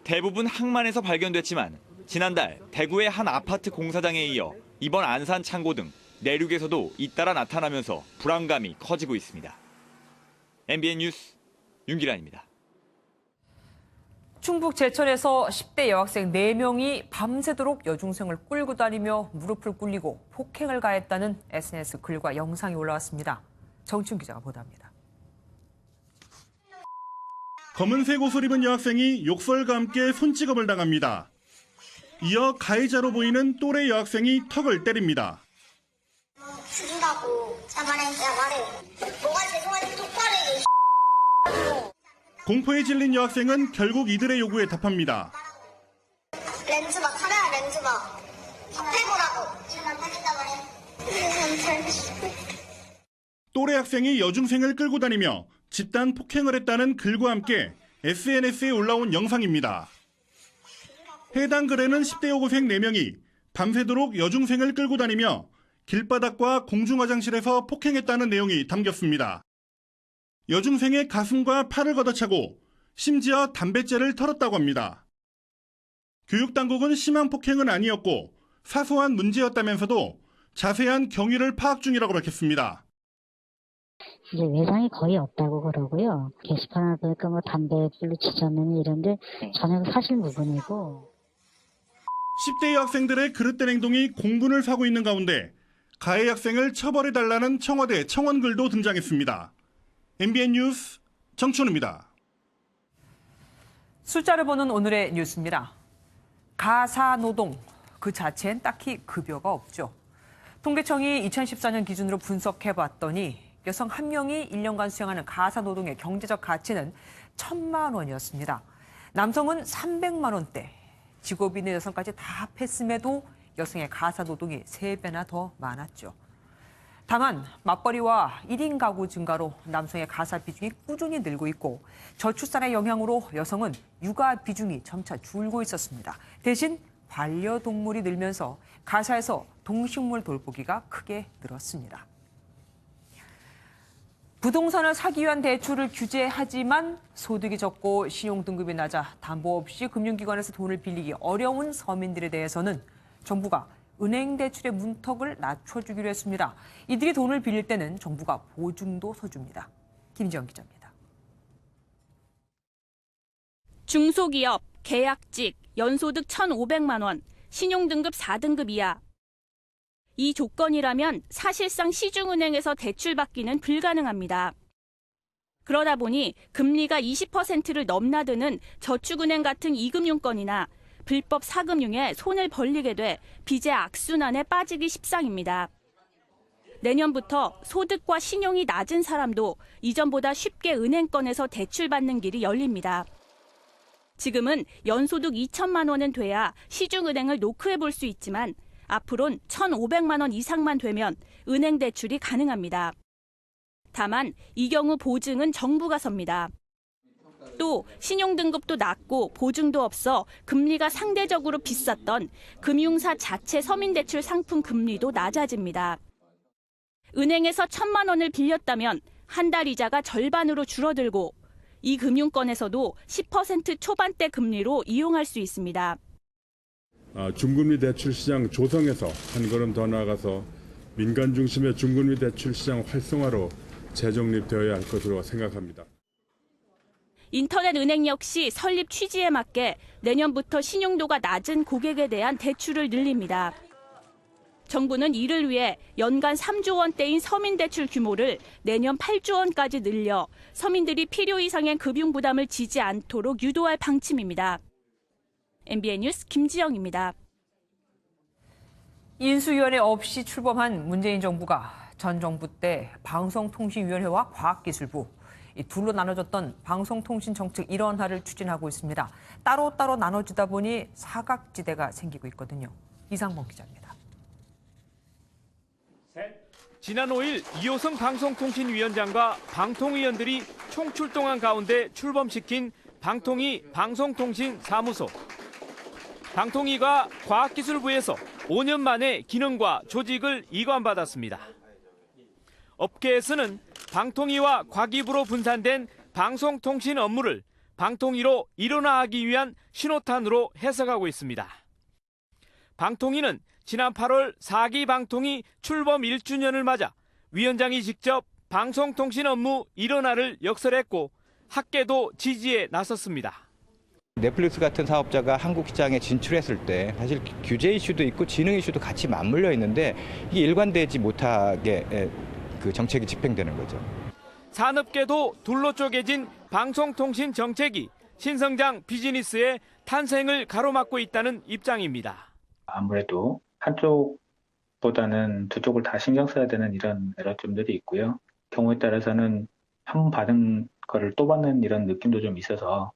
대부분 항만에서 발견됐지만 지난달 대구의 한 아파트 공사장에 이어 이번 안산 창고 등 내륙에서도 잇따라 나타나면서 불안감이 커지고 있습니다. MBN 뉴스 윤기란입니다. 충북 제천에서 10대 여학생 4명이 밤새도록 여중생을 끌고 다니며 무릎을 꿇리고 폭행을 가했다는 SNS 글과 영상이 올라왔습니다. 정춘 기자가 보도합니다. 검은색 옷을 입은 여학생이 욕설과 함께 손찌검을 당합니다. 이어 가해자로 보이는 또래 여학생이 턱을 때립니다. 죽인다고 말해. 뭐가 죄송한지 똑바로 얘기해. 공포에 질린 여학생은 결국 이들의 요구에 답합니다. 렌즈 막 카메라 렌즈 막 해보라고. 지금 안 타겠다 말해. 또래 학생이 여중생을 끌고 다니며 집단 폭행을 했다는 글과 함께 SNS에 올라온 영상입니다. 해당 글에는 10대 여고생 4명이 밤새도록 여중생을 끌고 다니며 길바닥과 공중화장실에서 폭행했다는 내용이 담겼습니다. 여중생의 가슴과 팔을 걷어차고 심지어 담뱃재를 털었다고 합니다. 교육당국은 심한 폭행은 아니었고 사소한 문제였다면서도 자세한 경위를 파악 중이라고 밝혔습니다. 이제 외상이 거의 없다고 그러고요. 게시판을 보니까 뭐 담배불로 치자면 이런데 전혀 사실 무근이고. 10대 여학생들의 그릇된 행동이 공분을 사고 있는 가운데 가해 학생을 처벌해달라는 청와대 청원글도 등장했습니다. MBN 뉴스 정춘우입니다. 숫자를 보는 오늘의 뉴스입니다. 가사노동, 그 자체엔 딱히 급여가 없죠. 통계청이 2014년 기준으로 분석해봤더니 여성 1명이 1년간 수행하는 가사노동의 경제적 가치는 1,000만 원이었습니다. 남성은 300만 원대, 직업이 있는 여성까지 다 합했음에도 여성의 가사노동이 3배나 더 많았죠. 다만 맞벌이와 1인 가구 증가로 남성의 가사 비중이 꾸준히 늘고 있고 저출산의 영향으로 여성은 육아 비중이 점차 줄고 있었습니다. 대신 반려동물이 늘면서 가사에서 동식물 돌보기가 크게 늘었습니다. 부동산을 사기 위한 대출을 규제하지만 소득이 적고 신용등급이 낮아 담보 없이 금융기관에서 돈을 빌리기 어려운 서민들에 대해서는 정부가 은행 대출의 문턱을 낮춰주기로 했습니다. 이들이 돈을 빌릴 때는 정부가 보증도 서줍니다. 김지영 기자입니다. 중소기업, 계약직, 연소득 1,500만 원, 신용등급 4등급 이하. 이 조건이라면 사실상 시중은행에서 대출받기는 불가능합니다. 그러다 보니 금리가 20%를 넘나드는 저축은행 같은 이금융권이나 불법 사금융에 손을 벌리게 돼 빚의 악순환에 빠지기 십상입니다. 내년부터 소득과 신용이 낮은 사람도 이전보다 쉽게 은행권에서 대출받는 길이 열립니다. 지금은 연소득 2천만 원은 돼야 시중은행을 노크해 볼 수 있지만 앞으론 1,500만 원 이상만 되면 은행 대출이 가능합니다. 다만 이 경우 보증은 정부가 섭니다. 또 신용등급도 낮고 보증도 없어 금리가 상대적으로 비쌌던 금융사 자체 서민대출 상품 금리도 낮아집니다. 은행에서 1,000만 원을 빌렸다면 한 달 이자가 절반으로 줄어들고 이 금융권에서도 10% 초반대 금리로 이용할 수 있습니다. 중금리 대출 시장 조성에서 한 걸음 더 나아가서 민간 중심의 중금리 대출 시장 활성화로 재정립되어야 할 것으로 생각합니다. 인터넷 은행 역시 설립 취지에 맞게 내년부터 신용도가 낮은 고객에 대한 대출을 늘립니다. 정부는 이를 위해 연간 3조 원대인 서민대출 규모를 내년 8조 원까지 늘려 서민들이 필요 이상의 금융 부담을 지지 않도록 유도할 방침입니다. MBN 뉴스 김지영입니다. 인수위원회 없이 출범한 문재인 정부가 전 정부 때 방송통신위원회와 과학기술부, 이 둘로 나눠졌던 방송통신정책 일원화를 추진하고 있습니다. 따로따로 나눠지다 보니 사각지대가 생기고 있거든요. 이상범 기자입니다. 지난 5일 이호승 방송통신위원장과 방통위원들이 총출동한 가운데 출범시킨 방통위 방송통신사무소. 방통위가 과학기술부에서 5년 만에 기능과 조직을 이관받았습니다. 업계에서는 방통위와 과기부로 분산된 방송통신 업무를 방통위로 일원화하기 위한 신호탄으로 해석하고 있습니다. 방통위는 지난 8월 4기 방통위 출범 1주년을 맞아 위원장이 직접 방송통신 업무 일원화를 역설했고 학계도 지지에 나섰습니다. 넷플릭스 같은 사업자가 한국 시장에 진출했을 때 사실 규제 이슈도 있고 지능 이슈도 같이 맞물려 있는데 이게 일관되지 못하게 그 정책이 집행되는 거죠. 산업계도 둘로 쪼개진 방송통신 정책이 신성장 비즈니스의 탄생을 가로막고 있다는 입장입니다. 아무래도 한쪽보다는 두 쪽을 다 신경 써야 되는 이런 애로점들이 있고요. 경우에 따라서는 한 번 받은 거를 또 받는 이런 느낌도 좀 있어서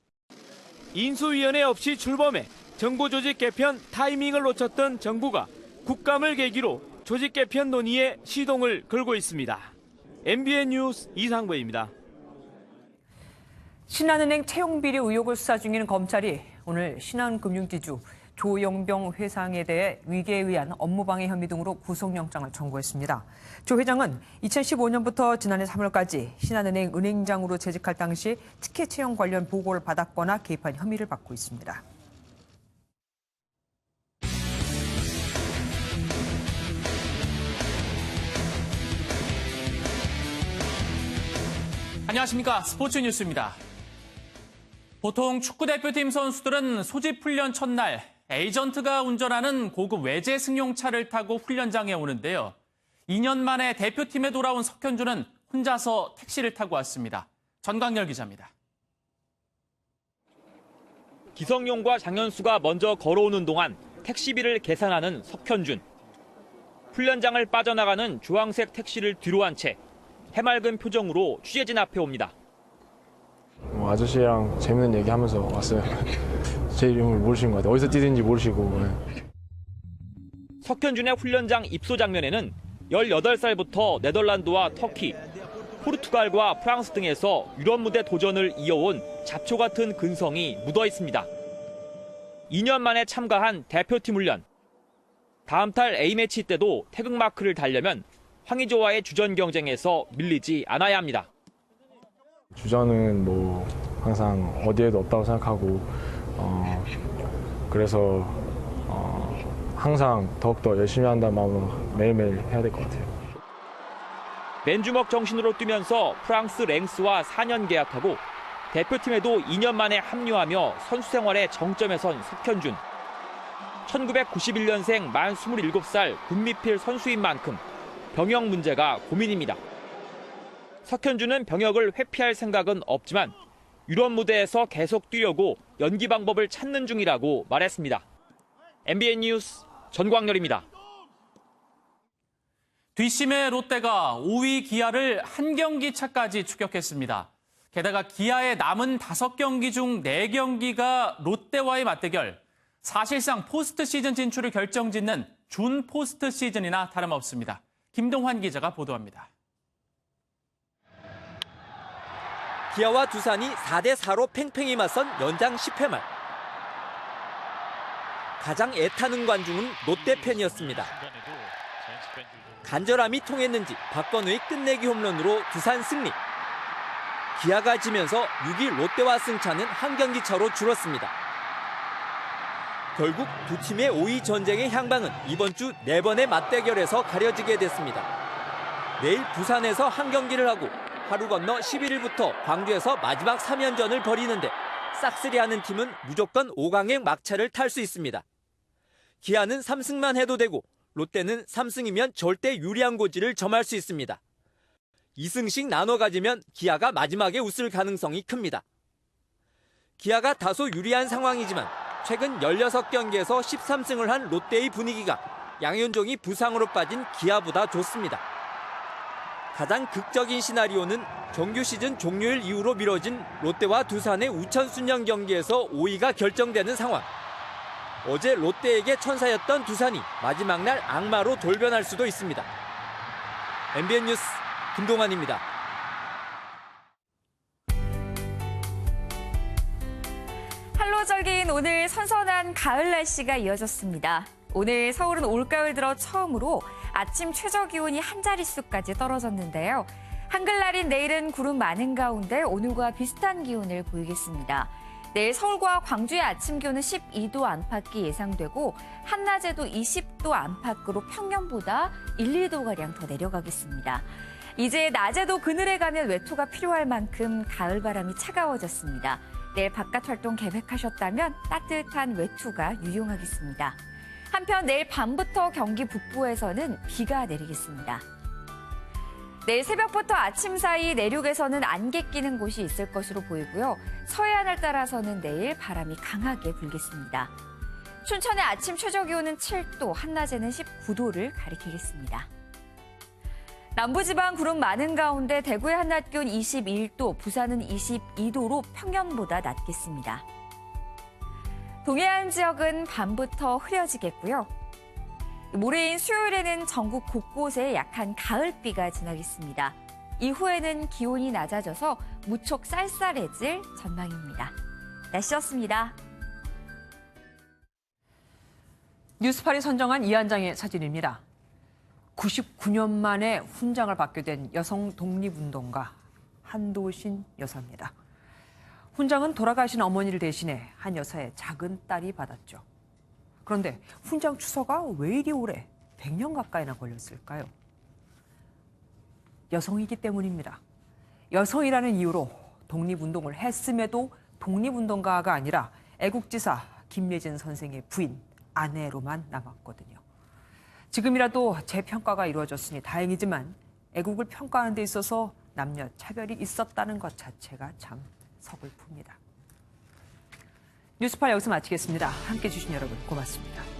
인수위원회 없이 출범해 정부 조직 개편 타이밍을 놓쳤던 정부가 국감을 계기로 조직 개편 논의에 시동을 걸고 있습니다. MBN 뉴스 이상보입니다. 신한은행 채용비리 의혹을 수사 중인 검찰이 오늘 신한금융지주 조영병 회장에 대해 위계에 의한 업무방해 혐의 등으로 구속영장을 청구했습니다. 조 회장은 2015년부터 지난해 3월까지 신한은행 은행장으로 재직할 당시 특혜 채용 관련 보고를 받았거나 개입한 혐의를 받고 있습니다. 안녕하십니까. 스포츠 뉴스입니다. 보통 축구대표팀 선수들은 소집 훈련 첫날 에이전트가 운전하는 고급 외제 승용차를 타고 훈련장에 오는데요. 2년 만에 대표팀에 돌아온 석현주는 혼자서 택시를 타고 왔습니다. 전광열 기자입니다. 기성용과 장현수가 먼저 걸어오는 동안 택시비를 계산하는 석현준. 훈련장을 빠져나가는 주황색 택시를 뒤로 한 채 해맑은 표정으로 취재진 앞에 옵니다. 아저씨랑 재밌는 얘기하면서 왔어요. 제 이름을 모르시는 것 같아요. 어디서 뛰는지 모르시고. 석현준의 훈련장 입소 장면에는 18살부터 네덜란드와 터키, 포르투갈과 프랑스 등에서 유럽 무대 도전을 이어온 잡초 같은 근성이 묻어 있습니다. 2년 만에 참가한 대표팀 훈련. 다음 달 A매치 때도 태극마크를 달려면 황의조와의 주전 경쟁에서 밀리지 않아야 합니다. 주전은 뭐 항상 어디에도 없다고 생각하고 그래서 항상 더욱더 열심히 한다는 마음으로 매일매일 해야 될 것 같아요. 맨주먹 정신으로 뛰면서 프랑스 랭스와 4년 계약하고 대표팀에도 2년 만에 합류하며 선수 생활의 정점에 선 석현준. 1991년생 만 27살 군미필 선수인 만큼 병역 문제가 고민입니다. 석현준은 병역을 회피할 생각은 없지만 유럽 무대에서 계속 뛰려고 연기 방법을 찾는 중이라고 말했습니다. MBN 뉴스 전광열입니다. 뒷심의 롯데가 5위 기아를 한 경기 차까지 추격했습니다. 게다가 기아의 남은 5경기 중 4경기가 롯데와의 맞대결. 사실상 포스트 시즌 진출을 결정짓는 준 포스트 시즌이나 다름없습니다. 김동환 기자가 보도합니다. 기아와 두산이 4대4로 팽팽히 맞선 연장 10회 말. 가장 애타는 관중은 롯데 팬이었습니다. 간절함이 통했는지 박건우의 끝내기 홈런으로 두산 승리. 기아가 지면서 6위 롯데와 승차는 한 경기 차로 줄었습니다. 결국 두 팀의 5위 전쟁의 향방은 이번 주 4번의 맞대결에서 가려지게 됐습니다. 내일 부산에서 한 경기를 하고 하루 건너 11일부터 광주에서 마지막 3연전을 벌이는데 싹쓸이하는 팀은 무조건 5강행 막차를 탈 수 있습니다. 기아는 3승만 해도 되고 롯데는 3승이면 절대 유리한 고지를 점할 수 있습니다. 2승씩 나눠 가지면 기아가 마지막에 웃을 가능성이 큽니다. 기아가 다소 유리한 상황이지만 최근 16경기에서 13승을 한 롯데의 분위기가 양현종이 부상으로 빠진 기아보다 좋습니다. 가장 극적인 시나리오는 정규 시즌 종료일 이후로 미뤄진 롯데와 두산의 우천순영 경기에서 5위가 결정되는 상황. 어제 롯데에게 천사였던 두산이 마지막 날 악마로 돌변할 수도 있습니다. MBN 뉴스 김동환입니다. 한로절기인 오늘 선선한 가을 날씨가 이어졌습니다. 오늘 서울은 올가을 들어 처음으로 아침 최저 기온이 한 자릿수까지 떨어졌는데요. 한글날인 내일은 구름 많은 가운데 오늘과 비슷한 기온을 보이겠습니다. 내일 서울과 광주의 아침 기온은 12도 안팎이 예상되고 한낮에도 20도 안팎으로 평년보다 1, 2도가량 더 내려가겠습니다. 이제 낮에도 그늘에 가면 외투가 필요할 만큼 가을 바람이 차가워졌습니다. 내일 바깥 활동 계획하셨다면 따뜻한 외투가 유용하겠습니다. 한편 내일 밤부터 경기 북부에서는 비가 내리겠습니다. 내일 새벽부터 아침 사이 내륙에서는 안개 끼는 곳이 있을 것으로 보이고요. 서해안을 따라서는 내일 바람이 강하게 불겠습니다. 춘천의 아침 최저 기온은 7도, 한낮에는 19도를 가리키겠습니다. 남부지방 구름 많은 가운데 대구의 한낮 기온 21도, 부산은 22도로 평년보다 낮겠습니다. 동해안 지역은 밤부터 흐려지겠고요. 모레인 수요일에는 전국 곳곳에 약한 가을비가 지나겠습니다. 이후에는 기온이 낮아져서 무척 쌀쌀해질 전망입니다. 날씨였습니다. 뉴스팔이 선정한 이 한 장의 사진입니다. 99년 만에 훈장을 받게 된 여성 독립운동가 한도신 여사입니다. 훈장은 돌아가신 어머니를 대신해 한 여사의 작은 딸이 받았죠. 그런데 훈장 추서가 왜 이리 오래 100년 가까이나 걸렸을까요? 여성이기 때문입니다. 여성이라는 이유로 독립운동을 했음에도 독립운동가가 아니라 애국지사 김예진 선생의 부인, 아내로만 남았거든요. 지금이라도 재평가가 이루어졌으니 다행이지만 애국을 평가하는 데 있어서 남녀 차별이 있었다는 것 자체가 참 서글픕니다. 뉴스팔 여기서 마치겠습니다. 함께해 주신 여러분 고맙습니다.